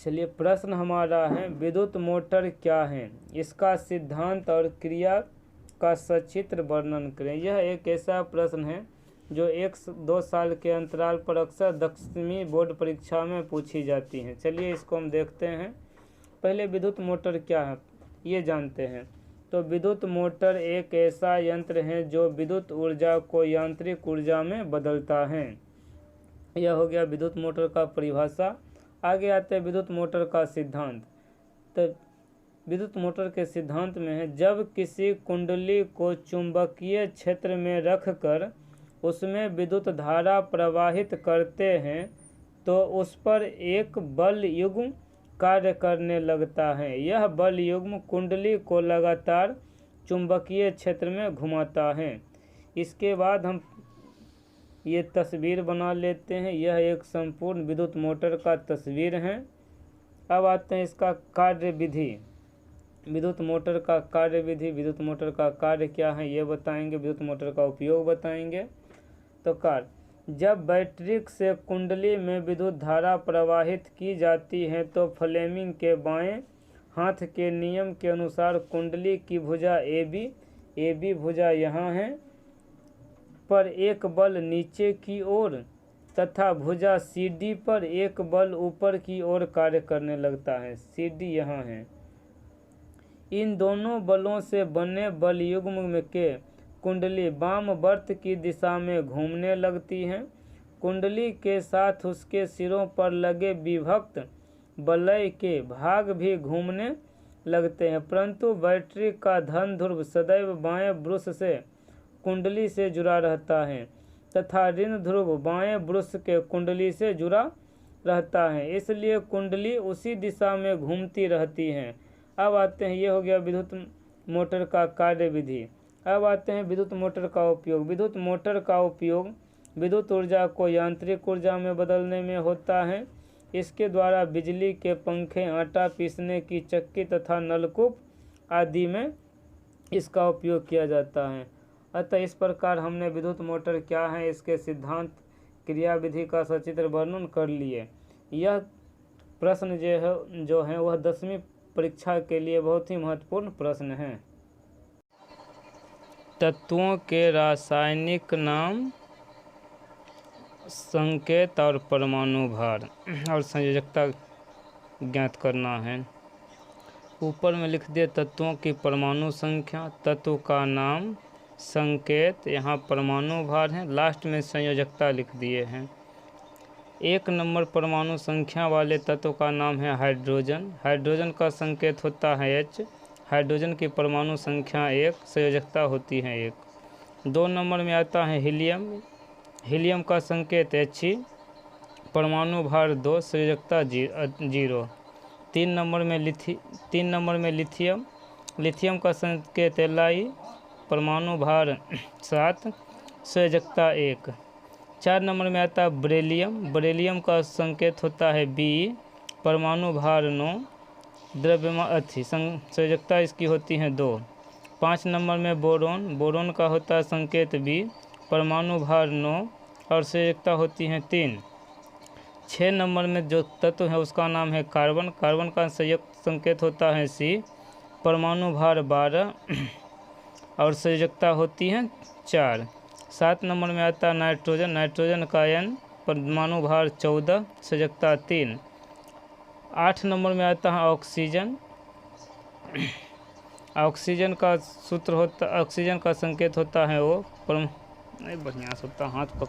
चलिए प्रश्न हमारा है विद्युत मोटर क्या है, इसका सिद्धांत और क्रिया का सचित्र वर्णन करें। यह एक ऐसा प्रश्न है जो 1-2 साल के अंतराल पर अक्सर 10वीं बोर्ड परीक्षा में पूछी जाती हैं। चलिए इसको हम देखते हैं। पहले विद्युत मोटर क्या है ये जानते हैं। तो विद्युत मोटर एक ऐसा यंत्र है जो विद्युत ऊर्जा को यांत्रिक ऊर्जा में बदलता है। यह हो गया विद्युत मोटर का परिभाषा। आगे आते हैं विद्युत मोटर का सिद्धांत। तो विद्युत मोटर के सिद्धांत में है, जब किसी कुंडली को चुंबकीय क्षेत्र में रखकर उसमें विद्युत धारा प्रवाहित करते हैं तो उस पर एक बल युग्म कार्य करने लगता है। यह बल युग्म कुंडली को लगातार चुंबकीय क्षेत्र में घुमाता है। इसके बाद हम ये तस्वीर बना लेते हैं। यह एक संपूर्ण विद्युत मोटर का तस्वीर है। अब आते हैं इसका कार्य विधि। विद्युत मोटर का कार्य विधि, विद्युत मोटर का कार्य क्या है ये बताएंगे, विद्युत मोटर का उपयोग बताएंगे। तो कार्य, जब बैटरी से कुंडली में विद्युत धारा प्रवाहित की जाती है तो फ्लेमिंग के बाएं हाथ के नियम के अनुसार कुंडली की भुजा AB भुजा यहाँ है पर एक बल नीचे की ओर तथा भुजा CD पर एक बल ऊपर की ओर कार्य करने लगता है। CD यहाँ है। इन दोनों बलों से बने बल युग्म के कुंडली वामवर्त की दिशा में घूमने लगती है। कुंडली के साथ उसके सिरों पर लगे विभक्त वलय के भाग भी घूमने लगते हैं, परंतु बैटरी का धन ध्रुव सदैव बाएं ब्रुश से कुंडली से जुड़ा रहता है तथा ऋण ध्रुव बाएं ब्रुश के कुंडली से जुड़ा रहता है, इसलिए कुंडली उसी दिशा में घूमती रहती है। अब आते हैं, ये हो गया विद्युत मोटर का कार्य विधि। अब आते हैं विद्युत मोटर का उपयोग। विद्युत मोटर का उपयोग विद्युत ऊर्जा को यांत्रिक ऊर्जा में बदलने में होता है। इसके द्वारा बिजली के पंखे, आटा पीसने की चक्की तथा नलकूप आदि में इसका उपयोग किया जाता है। अतः इस प्रकार हमने विद्युत मोटर क्या है, इसके सिद्धांत, क्रिया विधि का सचित्र वर्णन कर लिए। यह प्रश्न जो है वह 10वीं परीक्षा के लिए बहुत ही महत्वपूर्ण प्रश्न है। तत्वों के रासायनिक नाम, संकेत और परमाणु भार और संयोजकता ज्ञात करना है। ऊपर में लिख दिए तत्वों की परमाणु संख्या, तत्व का नाम, संकेत, यहाँ परमाणु भार है, लास्ट में संयोजकता लिख दिए हैं। 1 नंबर परमाणु संख्या वाले तत्व का नाम है हाइड्रोजन। हाइड्रोजन का संकेत होता है H। हाइड्रोजन की परमाणु संख्या 1, संयोजकता होती है 1। 2 नंबर में आता है हीलियम। हीलियम का संकेत He, परमाणु भार 2, संयोजकता 0। 3 नंबर में लिथियम। लिथियम का संकेत Li, परमाणु भार 7, संयोजकता 1। 4 नंबर में आता है बेरिलियम। बेरिलियम का संकेत होता है Be, परमाणु भार 9, संयोजकता इसकी होती है 2। 5 नंबर में बोरोन। बोरोन का होता है संकेत B, परमाणु भार 9 और संयोजकता होती है 3। 6 नंबर में जो तत्व है उसका नाम है कार्बन। कार्बन का संकेत होता है C, परमाणु भार 12 और संयोजकता होती है 4। 7 नंबर में आता है नाइट्रोजन। नाइट्रोजन का N, परमाणु भार 14, संयोजकता 3। 8 नंबर में आता है ऑक्सीजन। ऑक्सीजन का संकेत होता है O, नहीं बढ़िया से होता, हाथ पकड़